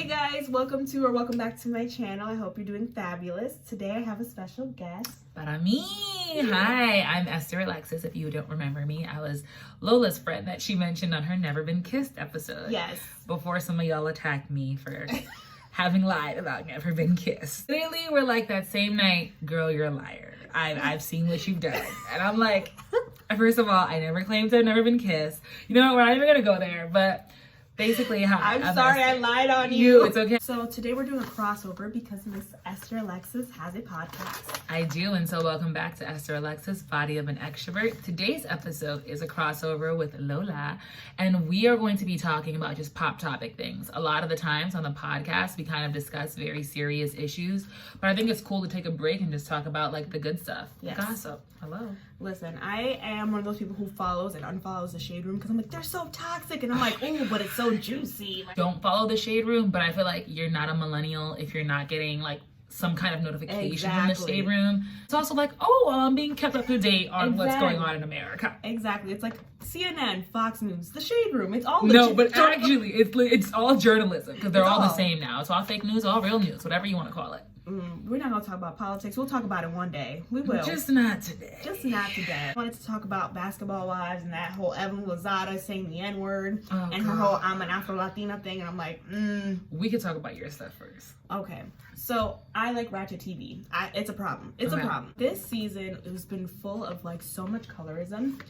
Hey guys, welcome back to my channel. I hope you're doing fabulous. Today I have a special guest. Para mí. Hi, I'm Esther Alexis. If you don't remember me, I was Lola's friend that she mentioned on her Never Been Kissed episode. Yes. Before some of y'all attacked me for having lied about Never Been Kissed. Lately, we're like that same night, girl, you're a liar. I've seen what you've done. And I'm like, first of all, I never claimed to have never been kissed. You know what, we're not even gonna go there, but basically, I'm sorry I lied on you. It's okay. So today we're doing a crossover because Miss Esther Alexis has a podcast. I do, and so welcome back to Esther Alexis, Body of an Extrovert. Today's episode is a crossover with Lola, and we are going to be talking about just pop topic things. A lot of the times on the podcast, we kind of discuss very serious issues, but I think it's cool to take a break and just talk about like the good stuff. Yes. Gossip. Hello. Listen, I am one of those people who follows and unfollows the Shade Room because I'm like, they're so toxic, and I'm like, oh, but it's so juicy. Don't follow the Shade Room, but I feel like you're not a millennial if you're not getting like some kind of notification from the Shade Room. It's also like, oh, I'm being kept up to date on what's going on in America. Exactly. It's like CNN, Fox News, the Shade Room. It's all actually, it's all journalism because they're all the same now. It's all fake news, all real news, whatever you want to call it. We're not going to talk about politics. We'll talk about it one day. We will. Just not today. Just not today. I wanted to talk about Basketball Wives and that whole Evelyn Lozada saying the N-word and her whole I'm an Afro-Latina thing. And I'm like, We could talk about your stuff first. Okay. So I like Ratchet TV. It's a problem. It's a problem. This season has been full of like so much colorism.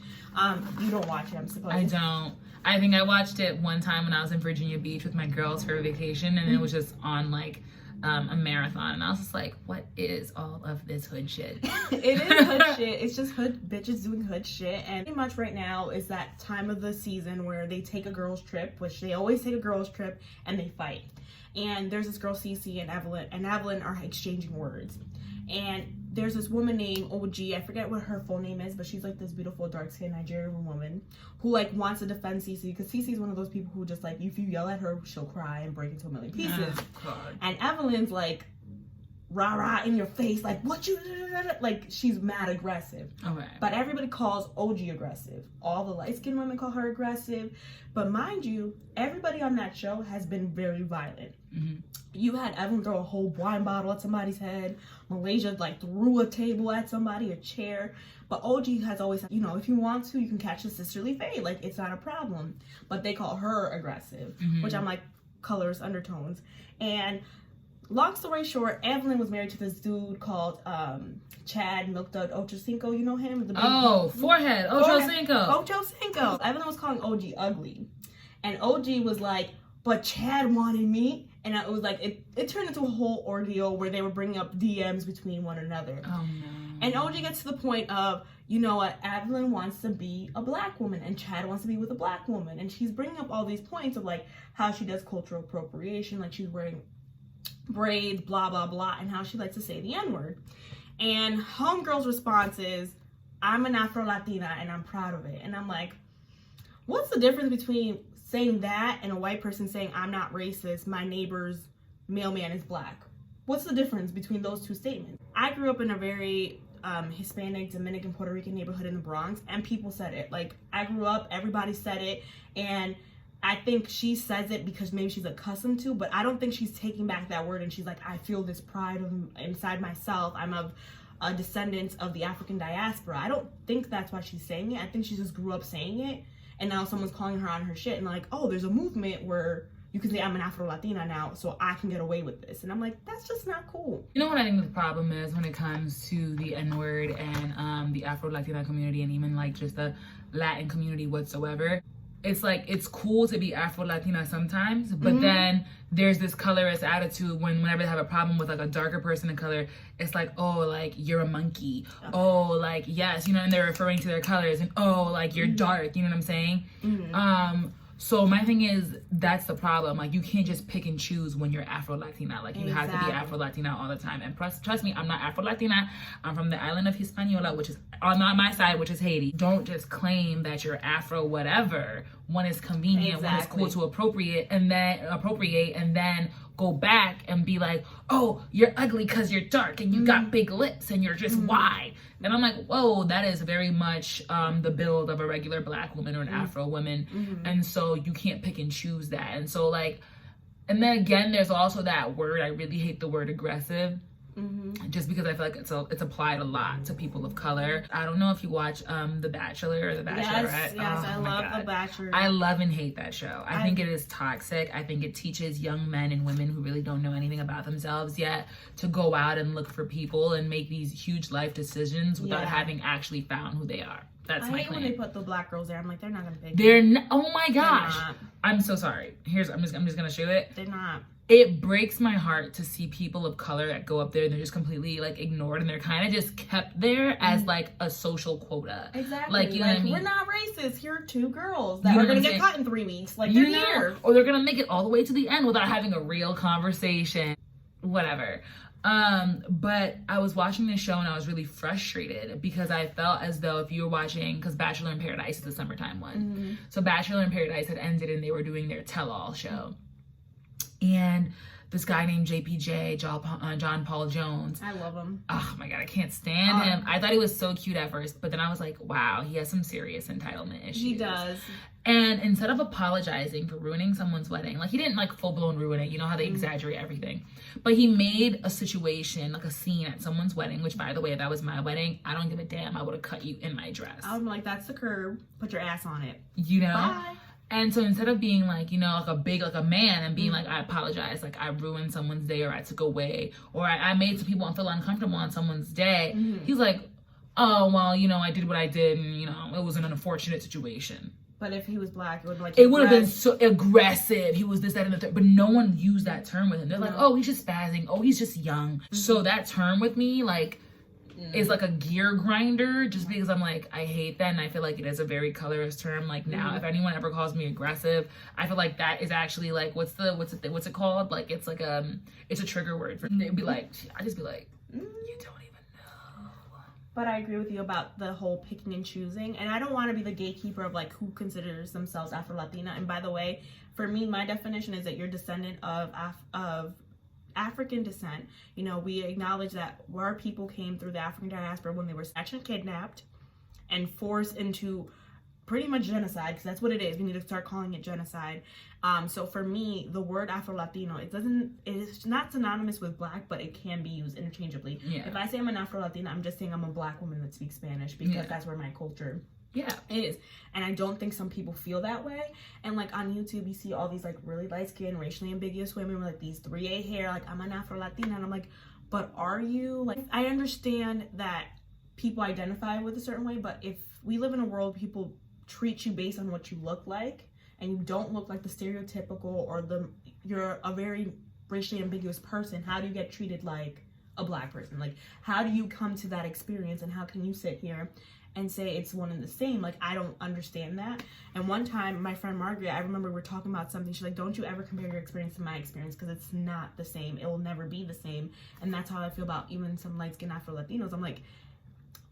You don't watch it, I'm supposed. I don't. I think I watched it one time when I was in Virginia Beach with my girls for a vacation, and it was just on like a marathon, and I was just like, what is all of this hood shit? It is hood shit. It's just hood bitches doing hood shit. And pretty much right now is that time of the season where they take a girls trip, which they always take a girls trip, and they fight. And there's this girl Cece and Evelyn are exchanging words. And there's this woman named OG, I forget what her full name is, but she's like this beautiful dark-skinned Nigerian woman who like wants to defend Cece because Cece's one of those people who just like, if you yell at her, she'll cry and break into a million pieces. And Evelyn's like, rah-rah in your face, like, what you, like, she's mad aggressive. Okay. But everybody calls OG aggressive. All the light-skinned women call her aggressive. But mind you, everybody on that show has been very violent. Mm-hmm. You had Evelyn throw a whole wine bottle at somebody's head. Malaysia, like, threw a table at somebody, a chair. But OG has always, you know, if you want to, you can catch a sisterly fade. Like, it's not a problem. But they call her aggressive, which I'm like, colors, undertones. And long story short, Evelyn was married to this dude called Chad Milk Dud Ochocinco. You know him? Forehead. Ochocinco. Ochocinco. Evelyn was calling OG ugly. And OG was like, but Chad wanted me. And it was like, it turned into a whole ordeal where they were bringing up DMs between one another. Oh, no. And OG gets to the point of, you know what, Evelyn wants to be a black woman and Chad wants to be with a black woman. And she's bringing up all these points of like how she does cultural appropriation, like she's wearing braids, blah, blah, blah, and how she likes to say the N-word. And Homegirl's response is, I'm an Afro-Latina and I'm proud of it. And I'm like, what's the difference between saying that and a white person saying, I'm not racist, my neighbor's mailman is black? What's the difference between those two statements? I grew up in a very Hispanic, Dominican, Puerto Rican neighborhood in the Bronx, and people said it. Like, I grew up, everybody said it, and I think she says it because maybe she's accustomed to, but I don't think she's taking back that word and she's like, I feel this pride inside myself. I'm of a descendant of the African diaspora. I don't think that's why she's saying it. I think she just grew up saying it, and now someone's calling her on her shit and like, oh, there's a movement where you can say I'm an Afro-Latina now, so I can get away with this. And I'm like, that's just not cool. You know what I think the problem is when it comes to the N-word and the Afro-Latina community and even like just the Latin community whatsoever? It's like, it's cool to be Afro-Latina sometimes, but then there's this colorist attitude whenever they have a problem with like a darker person of color, it's like, oh, like you're a monkey. Okay. Oh, like, yes, you know, and they're referring to their colors and oh, like you're dark, you know what I'm saying? So my thing is, that's the problem. Like, you can't just pick and choose when you're Afro-Latina. Like, you have to be Afro-Latina all the time. And trust me, I'm not Afro-Latina. I'm from the island of Hispaniola, which is on my side, which is Haiti. Don't just claim that you're Afro whatever when it's convenient, when it's cool to appropriate, and then go back and be like, oh, you're ugly because you're dark and you got big lips and you're just wide. And I'm like, whoa, that is very much the build of a regular black woman or an Afro woman. And so you can't pick and choose that. And so like, And then again, there's also that word, I really hate the word aggressive. Just because I feel like it's applied a lot to people of color. I don't know if you watch The Bachelor or The Bachelorette. Yes, I love The Bachelor. I love and hate that show. I think it is toxic. I think it teaches young men and women who really don't know anything about themselves yet to go out and look for people and make these huge life decisions without having actually found who they are. That's my claim. When they put the black girls there. I'm like, they're not gonna pick. Oh my gosh. I'm so sorry. I'm just gonna show it. They're not. It breaks my heart to see people of color that go up there and they're just completely like ignored and they're kind of just kept there as like a social quota. Exactly. Like, you know what I mean? We're not racist. Here are 2 girls that are going to get caught in 3 weeks. Like, they're here. Or they're going to make it all the way to the end without having a real conversation. Whatever. But I was watching this show and I was really frustrated because I felt as though if you were watching, because Bachelor in Paradise is the summertime one. So Bachelor in Paradise had ended and they were doing their tell-all show. And this guy named JPJ, John Paul Jones. I love him. Oh my God, I can't stand him. I thought he was so cute at first, but then I was like, wow, he has some serious entitlement issues. He does. And instead of apologizing for ruining someone's wedding, like he didn't like full blown ruin it. You know how they exaggerate everything. But he made a situation, like a scene at someone's wedding, which by the way, if that was my wedding, I don't give a damn. I would have cut you in my dress. I'm like, that's the curb. Put your ass on it. You know? Bye. And so instead of being like, you know, like a man and being like, I apologize, like I ruined someone's day or I took away or I made some people feel uncomfortable on someone's day. He's like, oh, well, you know, I did what I did and, you know, it was an unfortunate situation. But if he was black, it would have been so aggressive. He was this, that, and the third. But no one used that term with him. They're like, oh, he's just spazzing. Oh, he's just young. So that term with me, like, is like a gear grinder just because I'm like, I hate that. And I feel like it is a very colorist term. Like now, if anyone ever calls me aggressive, I feel like that is actually like, what's it called? Like, it's like, it's a trigger word for they'd be like, I just be like, you don't even know. But I agree with you about the whole picking and choosing. And I don't want to be the gatekeeper of like who considers themselves Afro-Latina. And by the way, for me, my definition is that you're descendant of African descent. You know, we acknowledge that our people came through the African diaspora when they were actually kidnapped and forced into pretty much genocide, because that's what it is. We need to start calling it genocide. So for me, the word Afro-Latino, it's not synonymous with black, but it can be used interchangeably. If I say I'm an Afro-Latina, I'm just saying I'm a black woman that speaks Spanish because that's where my culture is. And I don't think some people feel that way. And like on YouTube, you see all these like really light-skinned, racially ambiguous women with like these 3A hair, like I'm an Afro-Latina. And I'm like, but are you? Like, I understand that people identify with a certain way, but if we live in a world people treat you based on what you look like, and you don't look like the stereotypical or you're a very racially ambiguous person, how do you get treated like a black person? Like, how do you come to that experience, and how can you sit here and say it's one and the same? Like, I don't understand that. And one time, my friend Margaret, I remember we were talking about something. She's like, don't you ever compare your experience to my experience, because it's not the same. It will never be the same. And that's how I feel about even some light-skinned Afro-Latinos. I'm like,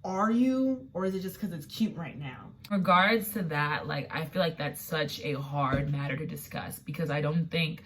are you, or is it just because it's cute right now? Regards to that, like, I feel like that's such a hard matter to discuss, because I don't think,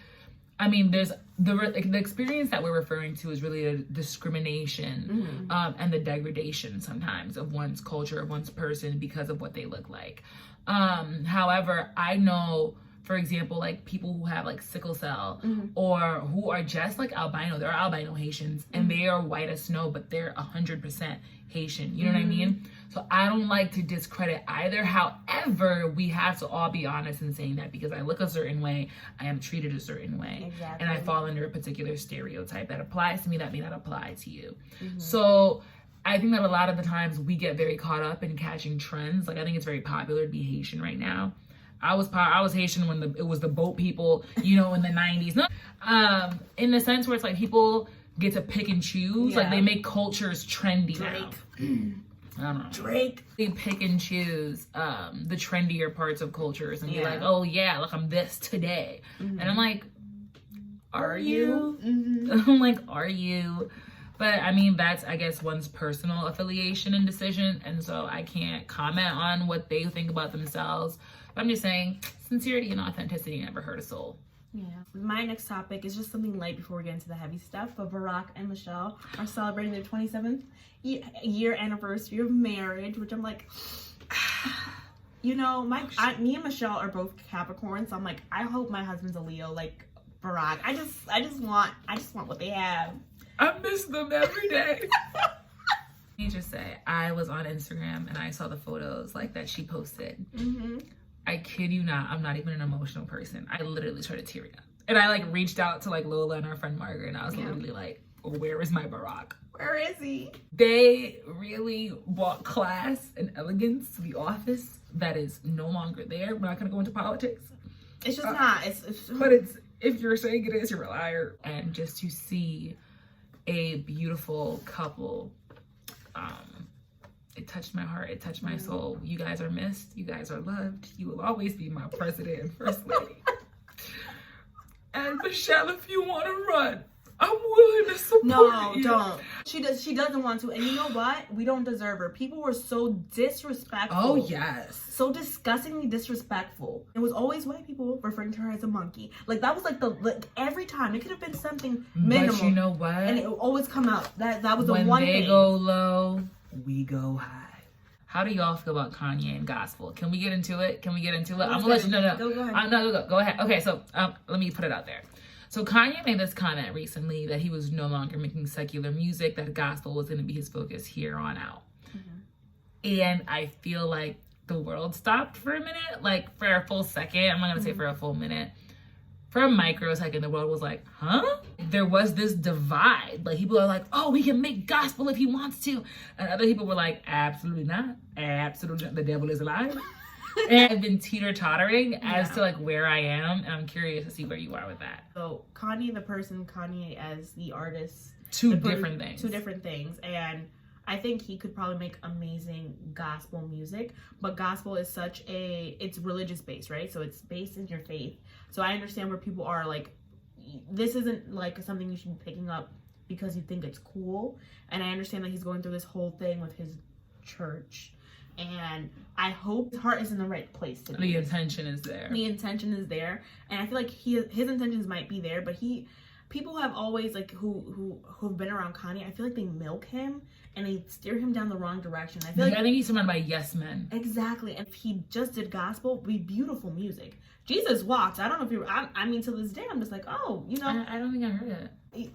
I mean, there's the experience that we're referring to is really a discrimination and the degradation sometimes of one's culture, of one's person, because of what they look like. However, I know, for example, like people who have like sickle cell or who are just like albino, they're albino Haitians and they are white as snow, but they're 100% Haitian. You know what I mean? So I don't like to discredit either. However, we have to all be honest in saying that because I look a certain way, I am treated a certain way. Exactly. And I fall under a particular stereotype that applies to me that may not apply to you. So I think that a lot of the times we get very caught up in catching trends. Like, I think it's very popular to be Haitian right now. I was Haitian when it was the boat people, you know, in the 90s. No, in the sense where it's like people get to pick and choose. Like, they make cultures trendy now. I don't know. Drake. They pick and choose the trendier parts of cultures and be like, oh yeah, like I'm this today. And I'm like, are you? I'm like, are you? But I mean, that's, I guess, one's personal affiliation and decision. And so I can't comment on what they think about themselves. But I'm just saying, sincerity and authenticity never hurt a soul. Yeah. My next topic is just something light before we get into the heavy stuff. But Barack and Michelle are celebrating their 27th year anniversary of marriage, which I'm like, you know, me and Michelle are both Capricorn, so I'm like, I hope my husband's a Leo. Like, Barack. I just want what they have. I miss them every day. Let me just say, I was on Instagram and I saw the photos like that she posted. Mm-hmm. I kid you not, I'm not even an emotional person. I literally started tearing up. And I like reached out to like Lola and our friend Margaret, and I was literally like, where is my Barack? Where is he? They really brought class and elegance to the office that is no longer there. We're not gonna go into politics. It's just not. But it's, if you're saying it is, you're a liar. And just to see a beautiful couple, it touched my heart. It touched my soul. You guys are missed. You guys are loved. You will always be my president and first lady. And Michelle, if you want to run, I'm willing to support you. No, don't. She doesn't want to. And you know what? We don't deserve her. People were so disrespectful. Oh, yes. So disgustingly disrespectful. It was always white people referring to her as a monkey. Like, that was like every time. It could have been something minimal. But you know what? And it would always come out. That was the when one thing. When they go low, we go high. How do y'all feel about Kanye and gospel? Can we get into it? I'm gonna let you know. Go ahead. Go ahead. Okay, so let me put it out there. So Kanye made this comment recently that he was no longer making secular music, that gospel was going to be his focus here on out. Mm-hmm. And I feel like the world stopped for a minute, like for a full second. I'm not going to say for a full minute. For a microsecond, the world was like, huh? There was this divide. Like, people are like, oh, we can make gospel if he wants to. And other people were like, absolutely not. Absolutely not. The devil is alive. And I've been teeter-tottering as to like where I am. And I'm curious to see where you are with that. So Kanye the person, Kanye as the artist. Two different things. And I think he could probably make amazing gospel music. But gospel is it's religious based, right? So it's based in your faith. So I understand where people are like, this isn't like something you should be picking up because you think it's cool. And I understand that he's going through this whole thing with his church. And I hope his heart is in the right place. The intention is there. And I feel like his intentions might be there, but people have always like who've been around Kanye, I feel like they milk him and they steer him down the wrong direction. I think he's surrounded by yes men. Exactly. And if he just did gospel, it'd be beautiful music. Jesus walked. I don't know if you. I mean, to this day, I'm just like, oh, you know. I don't think I heard it.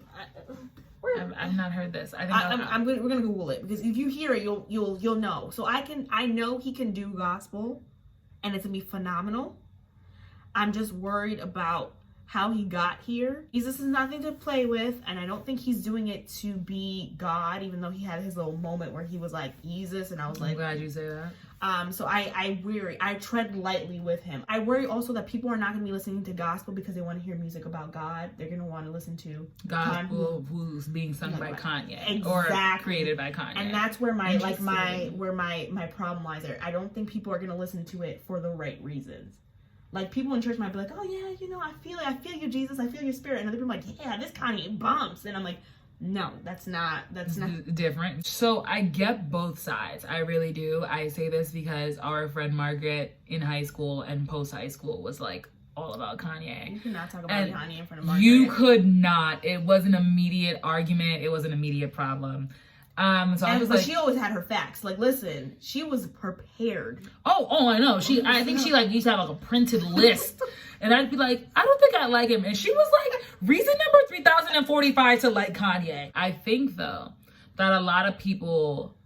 I've not heard this. We're gonna Google it, because if you hear it, you'll know. So I know he can do gospel, and it's gonna be phenomenal. I'm just worried about how he got here. Jesus is nothing to play with, and I don't think he's doing it to be God, even though he had his little moment where he was like Jesus, and I was like, I'm glad you say that. So I tread lightly with him. I worry also that people are not going to be listening to gospel because they want to hear music about God. They're going to want to listen to gospel who's being sung by Kanye. Exactly. Or created by Kanye. And that's where my problem lies there. I don't think people are going to listen to it for the right reasons. Like, people in church might be like, oh yeah, you know, I feel you, Jesus, I feel your spirit. And other people are like, yeah, this Kanye bumps. And I'm like, no, that's not different. So I get both sides. I really do. I say this because our friend Margaret in high school and post high school was like all about Kanye. You cannot talk about Kanye in front of Margaret. You could not. It was an immediate argument. It was an immediate problem. But she always had her facts. Like, listen, she was prepared. Oh, I know. I think she like used to have like a printed list. And I'd be like, I don't think I like him. And she was like, reason number 3045 to like Kanye. I think, though, that a lot of people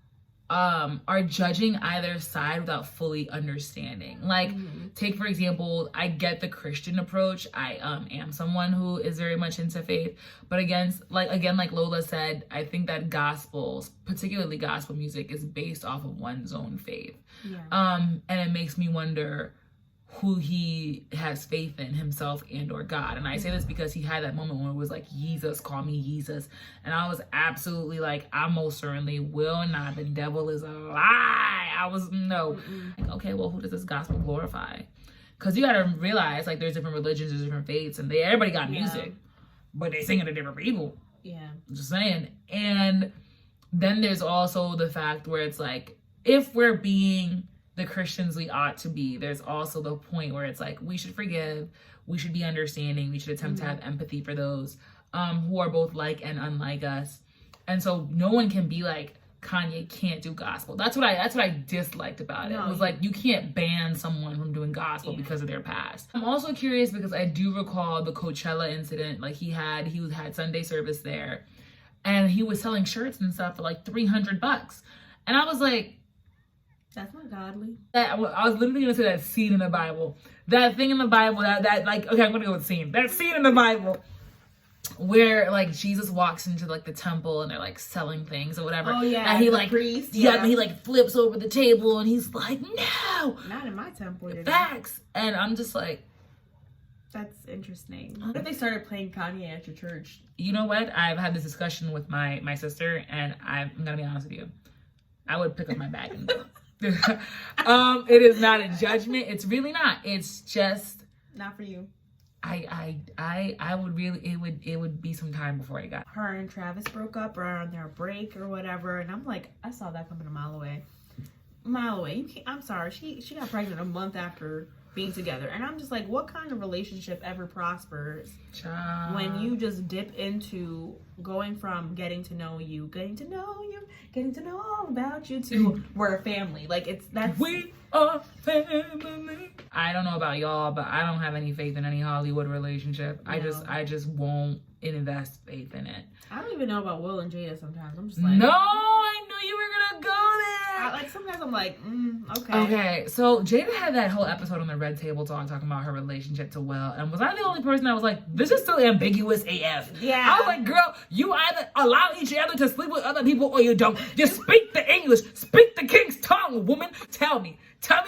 are judging either side without fully understanding. Like, take, for example, I get the Christian approach. I am someone who is very much into faith. But like Lola said, I think that gospels, particularly gospel music, is based off of one's own faith. Yeah. And it makes me wonder who he has faith in, himself and or God. And I say this because he had that moment when it was like, Jesus, call me Jesus. And I was absolutely like, I most certainly will not. The devil is a lie. I was, no. Like, okay, well, who does this gospel glorify? Because you got to realize, like, there's different religions, there's different faiths, and everybody got music. But they sing it to different people. Yeah. I'm just saying. And then there's also the fact where it's like, if we're being the Christians we ought to be, there's also the point where it's like, we should forgive, we should be understanding, we should attempt to have empathy for those who are both like and unlike us. And so no one can be like Kanye can't do gospel. That's what I disliked about it. No, It was like, you can't ban someone from doing gospel because of their past. I'm also curious because I do recall the Coachella incident. Like he had Sunday service there, and he was selling shirts and stuff for like $300, and I was like, that's not godly. I was literally gonna say that scene in the Bible, that thing in the Bible that like, okay, I'm gonna go with scene. That scene in the Bible where like Jesus walks into like the temple and they're like selling things or whatever. Oh yeah, and he the like priest, and he like flips over the table and he's like, no, not in my temple. Facts. And I'm just like, that's interesting. What if they started playing Kanye at your church? You know what? I've had this discussion with my sister, and I'm gonna be honest with you. I would pick up my bag and go. It is not a judgment. It's really not. It's just not for you. I would really, it would be some time before I got. Her and Travis broke up or on their break or whatever, and I'm like, I saw that coming a mile away. You can't, I'm sorry, she got pregnant a month after being together, and I'm just like, what kind of relationship ever prospers when you just dip into going from getting to know you, getting to know all about you to we're a family. Like we are family. I don't know about y'all, but I don't have any faith in any Hollywood relationship. No. I just won't invest faith in it. I don't even know about Will and Jada sometimes. I'm just like, no, I knew you were gonna go there. Like sometimes I'm like, okay. Okay, so Jada had that whole episode on the Red Table Talk talking about her relationship to Will, and was I the only person that was like, this is still ambiguous AF? Yeah. I was like, girl, you either allow each other to sleep with other people or you don't. Just speak the English, speak the king's tongue, woman. Tell me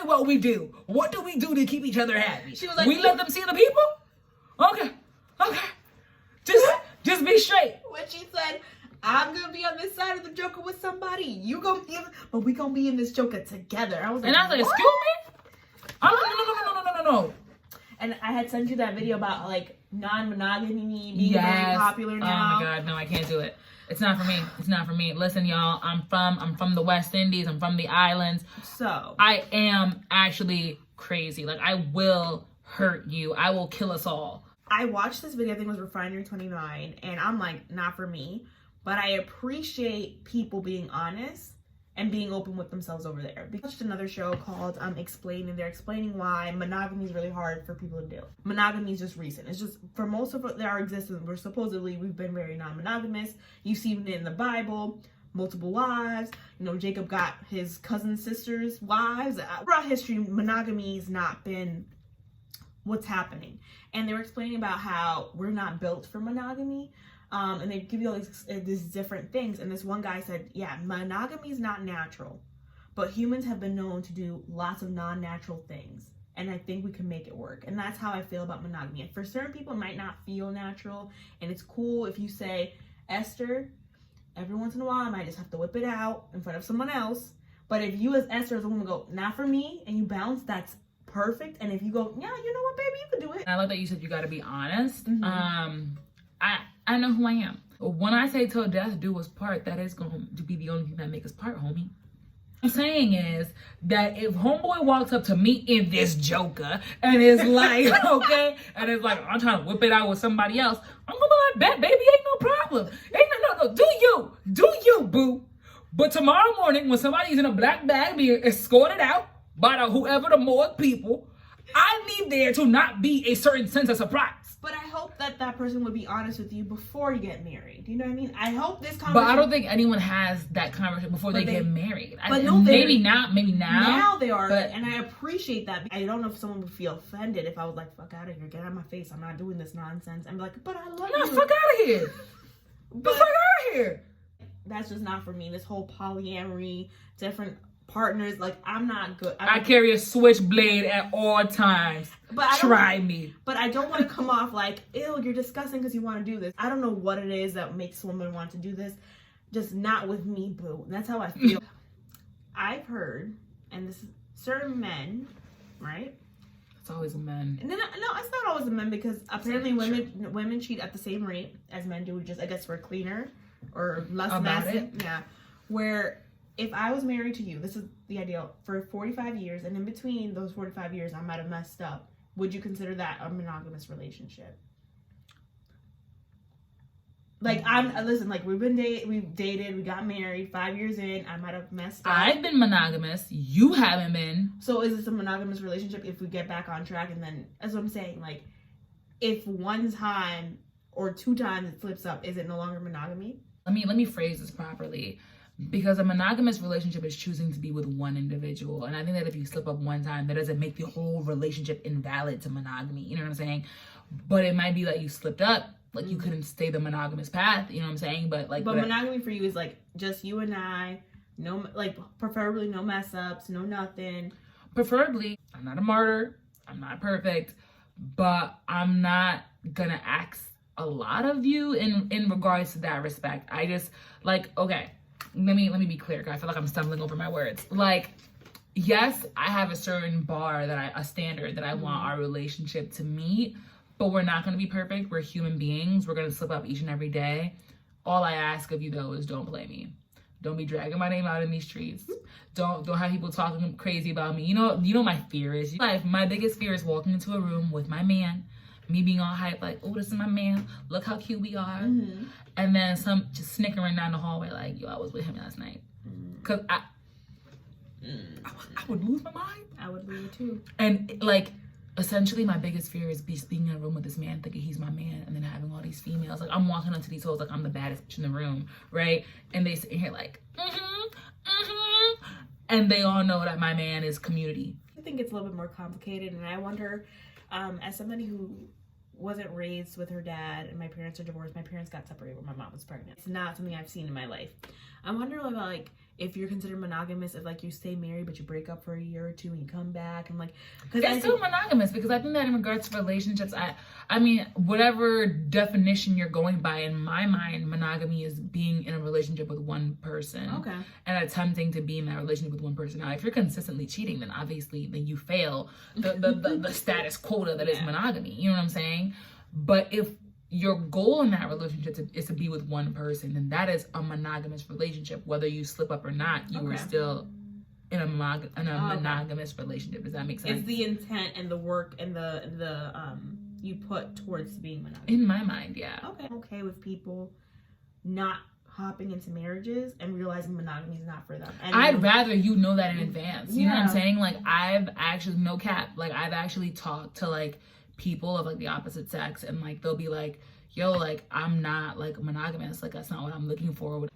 what we do. What do we do to keep each other happy? She was like, we let them see the people? Okay. Just be straight. When she said, I'm gonna be on this side of the Joker with somebody, you gonna be, but we gonna be in this Joker together. I was like, excuse me? No. And I had sent you that video about like non-monogamy being very popular now. Oh my God, no, I can't do it. It's not for me. It's not for me. Listen, y'all, I'm from the West Indies. I'm from the islands. So I am actually crazy. Like, I will hurt you. I will kill us all. I watched this video, I think it was Refinery 29, and I'm like, not for me. But I appreciate people being honest and being open with themselves over there. I watched another show called Explain, and they're explaining why monogamy is really hard for people to do. Monogamy is just recent. It's just, for most of our existence, we've been very non-monogamous. You see it in the Bible, multiple wives. You know, Jacob got his cousin's sister's wives. Throughout history, monogamy has not been what's happening. And they were explaining about how we're not built for monogamy. And they give you all these different things. And this one guy said, yeah, monogamy is not natural, but humans have been known to do lots of non-natural things. And I think we can make it work. And that's how I feel about monogamy. And for certain people, it might not feel natural. And it's cool if you say, Esther, every once in a while, I might just have to whip it out in front of someone else. But if you as Esther, as a woman, go, not for me, and you bounce, that's perfect. And if you go, yeah, you know what, baby, you can do it. I love that you said you got to be honest. Mm-hmm. I know who I am. When I say till death do us part, that is going to be the only thing that makes us part, homie. What I'm saying is that if homeboy walks up to me in this Joker and is like, okay, and it's like, I'm trying to whip it out with somebody else, I'm gonna be like, bet, baby, ain't no problem. No, do you, boo. But tomorrow morning, when somebody's in a black bag being escorted out by whoever the morgue people, I need there to not be a certain sense of surprise. But I hope that person would be honest with you before you get married. You know what I mean? I hope this conversation... But I don't think anyone has that conversation before they get married. Maybe now. Now they are, and I appreciate that. I don't know if someone would feel offended if I was like, fuck out of here, get out of my face, I'm not doing this nonsense. I'm like, but I love you. No, fuck out of here. The fuck out of here. That's just not for me. This whole polyamory, different partners, like, I'm not good. I carry a switchblade at all times. But try me. But I don't want to come off like, ew, you're disgusting because you want to do this. I don't know what it is that makes women want to do this. Just not with me, boo. That's how I feel. I've heard, and this is certain men, right? It's always a men. No, it's not always a men, because apparently women cheat at the same rate as men do. Just, I guess, we're cleaner or less messy. Yeah. Where if I was married to you, this is the ideal, for 45 years, and in between those 45 years I might have messed up, would you consider that a monogamous relationship? Like, listen, like, we've dated, we got married, 5 years in, I might have messed up. I've been monogamous. You haven't been. So is this a monogamous relationship if we get back on track? And then, that's what I'm saying, like, if one time or 2 times it flips up, is it no longer monogamy? Let me phrase this properly. Because a monogamous relationship is choosing to be with one individual. And I think that if you slip up one time, that doesn't make the whole relationship invalid to monogamy. You know what I'm saying? But it might be that you slipped up. Like, you couldn't stay the monogamous path. You know what I'm saying? But monogamy for you is, like, just you and I. No, like, preferably no mess ups, no nothing. Preferably, I'm not a martyr. I'm not perfect. But I'm not gonna ask a lot of you in regards to that respect. I just, like, okay. Let me be clear, because I feel like I'm stumbling over my words. Like, yes, I have a certain a standard that I want our relationship to meet, but we're not going to be perfect. We're human beings. We're going to slip up each and every day. All I ask of you, though, is don't play me. Don't be dragging my name out in these streets. Don't have people talking crazy about me. You know my fear is. My biggest fear is walking into a room with my man, me being all hype, like, oh, this is my man. Look how cute we are. Mm-hmm. And then some just snickering down the hallway like, yo, I was with him last night. Because I would lose my mind. I would lose it too. And, like, essentially my biggest fear is being in a room with this man thinking he's my man and then having all these females. Like, I'm walking onto these hoes like I'm the baddest bitch in the room, right? And they sit here like, and they all know that my man is community. I think it's a little bit more complicated, and I wonder, as somebody who wasn't raised with her dad and my parents are divorced, my parents got separated when my mom was pregnant. It's not something I've seen in my life. I wonder about, like, if you're considered monogamous, if, like, you stay married but you break up for a year or 2 and you come back, and, like, because it's still monogamous, because I think that in regards to relationships, I mean, whatever definition you're going by, in my mind, monogamy is being in a relationship with one person, and attempting to be in that relationship with one person. Now, if you're consistently cheating, then obviously then you fail the status quota that is monogamy. You know what I'm saying? But if your goal in that relationship is to be with one person, and that is a monogamous relationship. Whether you slip up or not, you are still in a monogamous relationship. Does that make sense? It's the intent and the work and the you put towards being monogamous. In my mind, yeah. Okay. I'm okay with people not hopping into marriages and realizing monogamy is not for them. And I'd rather you know that in advance. You know what I'm saying? Like, I've actually, no cap, like, I've actually talked to, like, people of, like, the opposite sex, and, like, they'll be like, yo, like, I'm not, like, monogamous, like, that's not what I'm looking for.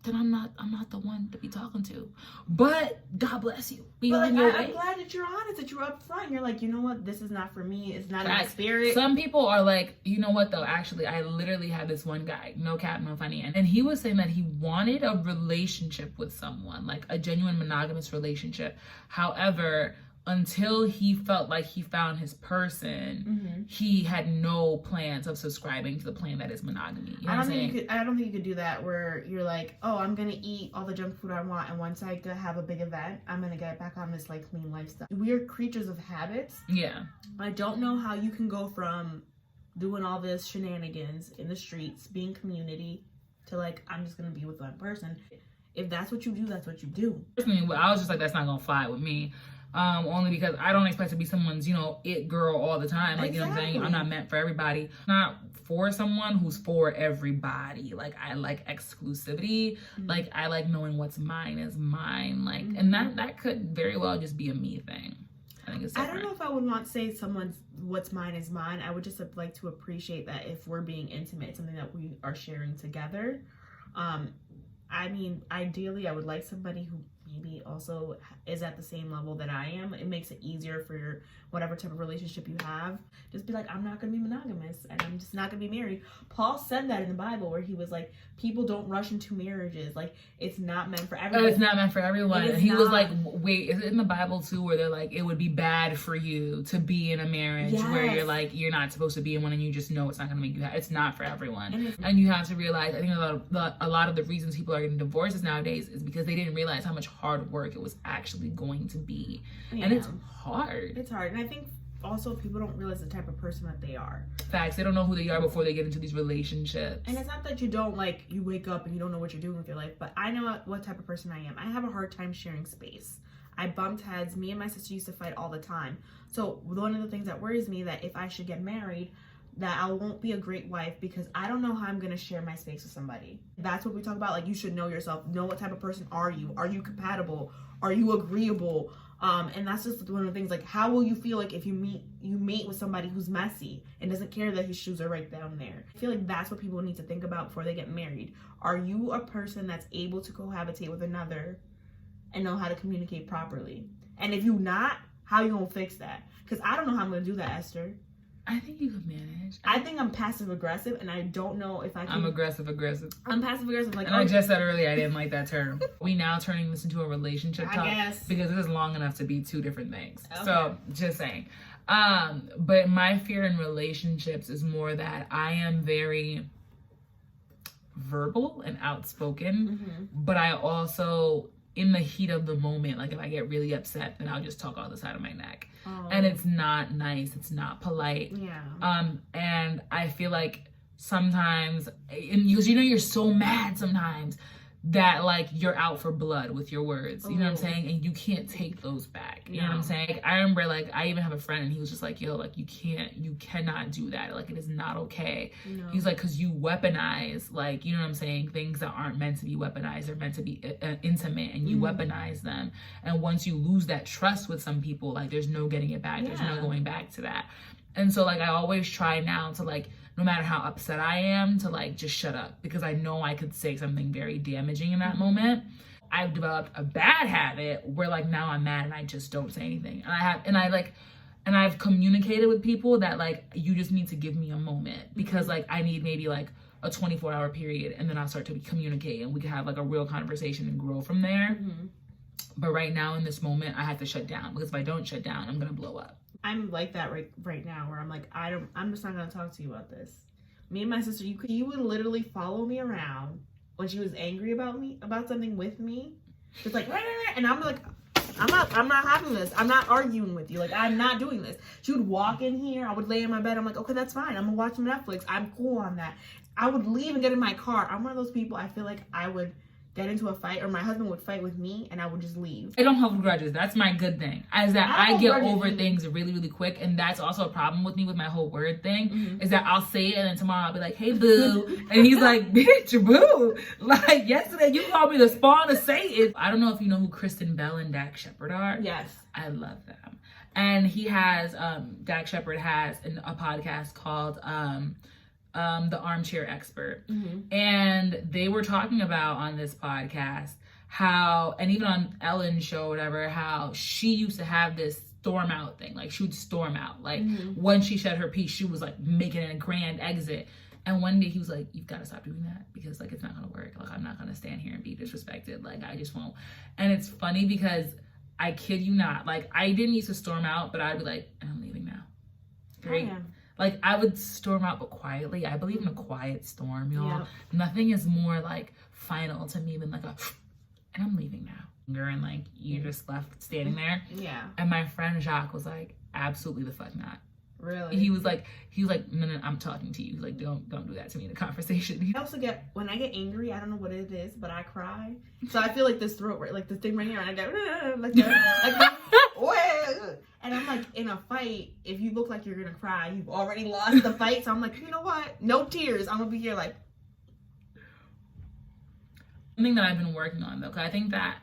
Then I'm not the one to be talking to. But God bless you. I'm glad that you're honest, that you're upfront. You're like, you know what, this is not for me. It's not in my spirit. Some people are like, you know what though, actually, I literally had this one guy, no cap, no funny, and he was saying that he wanted a relationship with someone, like a genuine monogamous relationship. However, until he felt like he found his person, he had no plans of subscribing to the plan that is monogamy. You know what I'm saying? I don't think you could do that where you're like, oh, I'm gonna eat all the junk food I want, and once I have a big event, I'm gonna get back on this, like, clean lifestyle. We are creatures of habits. Yeah. I don't know how you can go from doing all this shenanigans in the streets, being community, to, like, I'm just gonna be with one person. If that's what you do, that's what you do. Personally, I was just like, that's not gonna fly with me. Only because I don't expect to be someone's, it girl all the time. Like, you know what I'm saying? I'm not meant for everybody. Not for someone who's for everybody. Like, I like exclusivity. Like, I like knowing what's mine is mine. Like, and that could very well just be a me thing. I think it's different. I don't know if I would want to say someone's what's mine is mine. I would just like to appreciate that if we're being intimate, it's something that we are sharing together. I mean, ideally, I would like somebody who maybe also is at the same level that I am. It makes it easier for whatever type of relationship you have. Just be like, I'm not going to be monogamous, and I'm just not going to be married. Paul said that in the Bible, where he was like, people don't rush into marriages. Like, it's not meant for everyone. It's not meant for everyone. And he was like, wait, is it in the Bible too, where they're like, it would be bad for you to be in a marriage where you're like, you're not supposed to be in one, and you just know it's not going to make you happy. It's not for everyone. And you have to realize, I think a lot of the reasons people are getting divorces nowadays is because they didn't realize how much hard work it was actually going to be. And it's hard. It's hard. And I think also people don't realize the type of person that they are. Facts. They don't know who they are before they get into these relationships. And it's not that you don't, like, you wake up and you don't know what you're doing with your life, but I know what type of person I am. I have a hard time sharing space. I bumped heads. Me and my sister used to fight all the time. So one of the things that worries me that if I should get married, that I won't be a great wife because I don't know how I'm going to share my space with somebody. That's what we talk about. Like, you should know yourself. Know what type of person are you? Are you compatible? Are you agreeable? And that's just one of the things, like, how will you feel like if you mate with somebody who's messy and doesn't care that his shoes are right down there? I feel like that's what people need to think about before they get married. Are you a person that's able to cohabitate with another and know how to communicate properly? And if you're not, how you gonna fix that? Because I don't know how I'm gonna do that, Esther. I think you could manage. I think I'm passive aggressive, and I don't know if I can. I'm aggressive. I'm passive aggressive. Like, and I just said earlier, I didn't like that term. We now turning this into a relationship talk, guess. because this is long enough to be two different things. Okay. So just saying. But my fear in relationships is more that I am very verbal and outspoken, but I also, in the heat of the moment, like if I get really upset, then I'll just talk out the side of my neck. And it's not nice. It's not polite. Yeah. And I feel like sometimes, and because you're so mad sometimes that like you're out for blood with your words. You know what I'm saying? And you can't take those back. You know what I'm saying? Like, I remember, like, I even have a friend and he was just like, yo, like, you cannot do that. Like, it is not okay. No. He's like, because you weaponize, like, you know what I'm saying? Things that aren't meant to be weaponized are meant to be intimate, and you weaponize them. And once you lose that trust with some people, like, there's no getting it back. There's no going back to that. And so, like, I always try now to, like, no matter how upset I am, to, like, just shut up, because I know I could say something very damaging in that moment. I've developed a bad habit where, like, now I'm mad and I just don't say anything. And I've communicated with people that, like, you just need to give me a moment, because, like, I need maybe, like, a 24-hour period, and then I'll start to communicate and we can have, like, a real conversation and grow from there. But right now in this moment, I have to shut down, because if I don't shut down, I'm gonna blow up. I'm like that right now, where I'm like, I'm just not gonna talk to you about this. Me and my sister, you would literally follow me around when she was angry about something with me, just like, and I'm like, I'm not having this. I'm not arguing with you. Like, I'm not doing this. She would walk in here. I would lay in my bed. I'm like, okay, that's fine. I'm gonna watch some Netflix. I'm cool on that. I would leave and get in my car. I'm one of those people. I feel like I would get into a fight, or my husband would fight with me, and I would just leave. I don't hold grudges. That's my good thing. Is that I get over things really, really quick, and that's also a problem with me with my whole word thing, is that I'll say it, and then tomorrow I'll be like, hey, boo. And he's like, bitch, boo. Like, yesterday you called me the spawn of Satan. I don't know if you know who Kristen Bell and Dak Shepard are. Yes. I love them. And he has, Dak Shepard has a podcast called, The Armchair Expert. And they were talking about on this podcast how, and even on Ellen's show, whatever, how she used to have this storm out thing. Like, she would storm out. Like, when she said her piece, she was like making a grand exit. And one day he was like, you've got to stop doing that, because like, it's not going to work. Like, I'm not going to stand here and be disrespected. Like, I just won't. And it's funny because I kid you not, like, I didn't used to storm out, but I'd be like, and I'm leaving now. Great. Oh, yeah. Like, I would storm out, but quietly. I believe in a quiet storm, y'all. Yeah. Nothing is more, like, final to me than, like, and I'm leaving now. And, like, you're just left standing there. Yeah. And my friend Jacques was like, absolutely the fuck not. Really? He was like, no, I'm talking to you. Like, don't do that to me in a conversation. I also when I get angry, I don't know what it is, but I cry. So I feel like this throat, right, like this thing right here, and I go, like that, and I'm like, in a fight, if you look like you're gonna cry, you've already lost the fight. So I'm like, you know what? No tears. I'm gonna be here like. Something that I've been working on, though, because I think that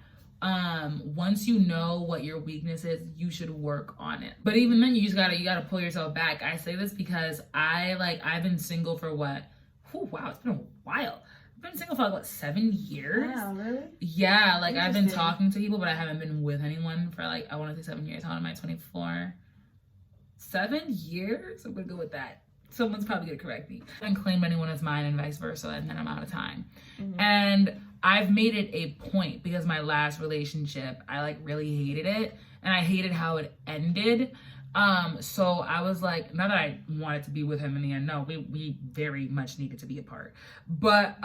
once you know what your weakness is, you should work on it. But even then, you gotta pull yourself back. I say this because I've been single for what? Wow, it's been a while. I've been single for like, what, 7 years? Wow, really? Yeah, like, I've been talking to people, but I haven't been with anyone for, like, I want to say 7 years. How old am I? 24? 7 years? I'm gonna go with that. Someone's probably gonna correct me. I don't claim anyone as mine and vice versa, and then I'm out of time. And I've made it a point, because my last relationship, I like really hated it, and I hated how it ended. So I was like, not that I wanted to be with him in the end, no, we very much needed to be apart. But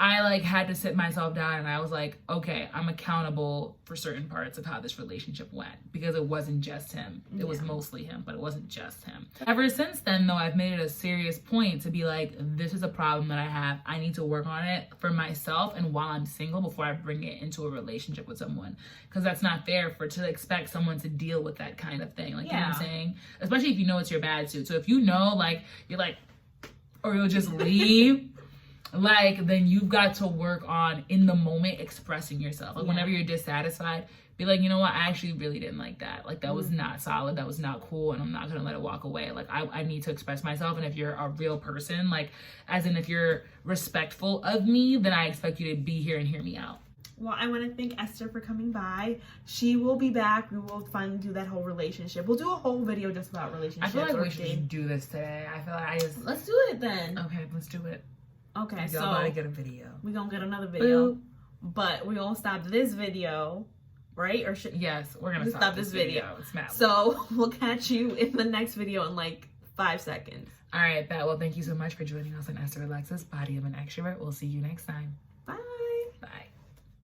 I like had to sit myself down and I was like, okay, I'm accountable for certain parts of how this relationship went, because it wasn't just him. It was mostly him, but it wasn't just him. Ever since then, though, I've made it a serious point to be like, this is a problem that I have. I need to work on it for myself and while I'm single before I bring it into a relationship with someone, because that's not fair to expect someone to deal with that kind of thing. Like, you know what I'm saying? Especially if you know it's your bad suit. So if you know, like, you're like, or you'll just leave. Like, then you've got to work on, in the moment, expressing yourself. Like, whenever you're dissatisfied, be like, you know what, I actually really didn't like that. Like, that was not solid. That was not cool. And I'm not going to let it walk away. Like, I need to express myself. And if you're a real person, like, as in if you're respectful of me, then I expect you to be here and hear me out. Well, I want to thank Esther for coming by. She will be back. We will finally do that whole relationship. We'll do a whole video just about relationships. I feel like we should do this today. I feel like Let's do it then. Okay, let's do it. Okay, so y'all gotta get a video. We're gonna get another video. Boop. But we're gonna stop this video, right? Or yes, we're gonna stop this video. It's mad. So we'll catch you in the next video in like 5 seconds. All right, well, thank you so much for joining us on Esther Alexis, Body of an Extrovert. We'll see you next time.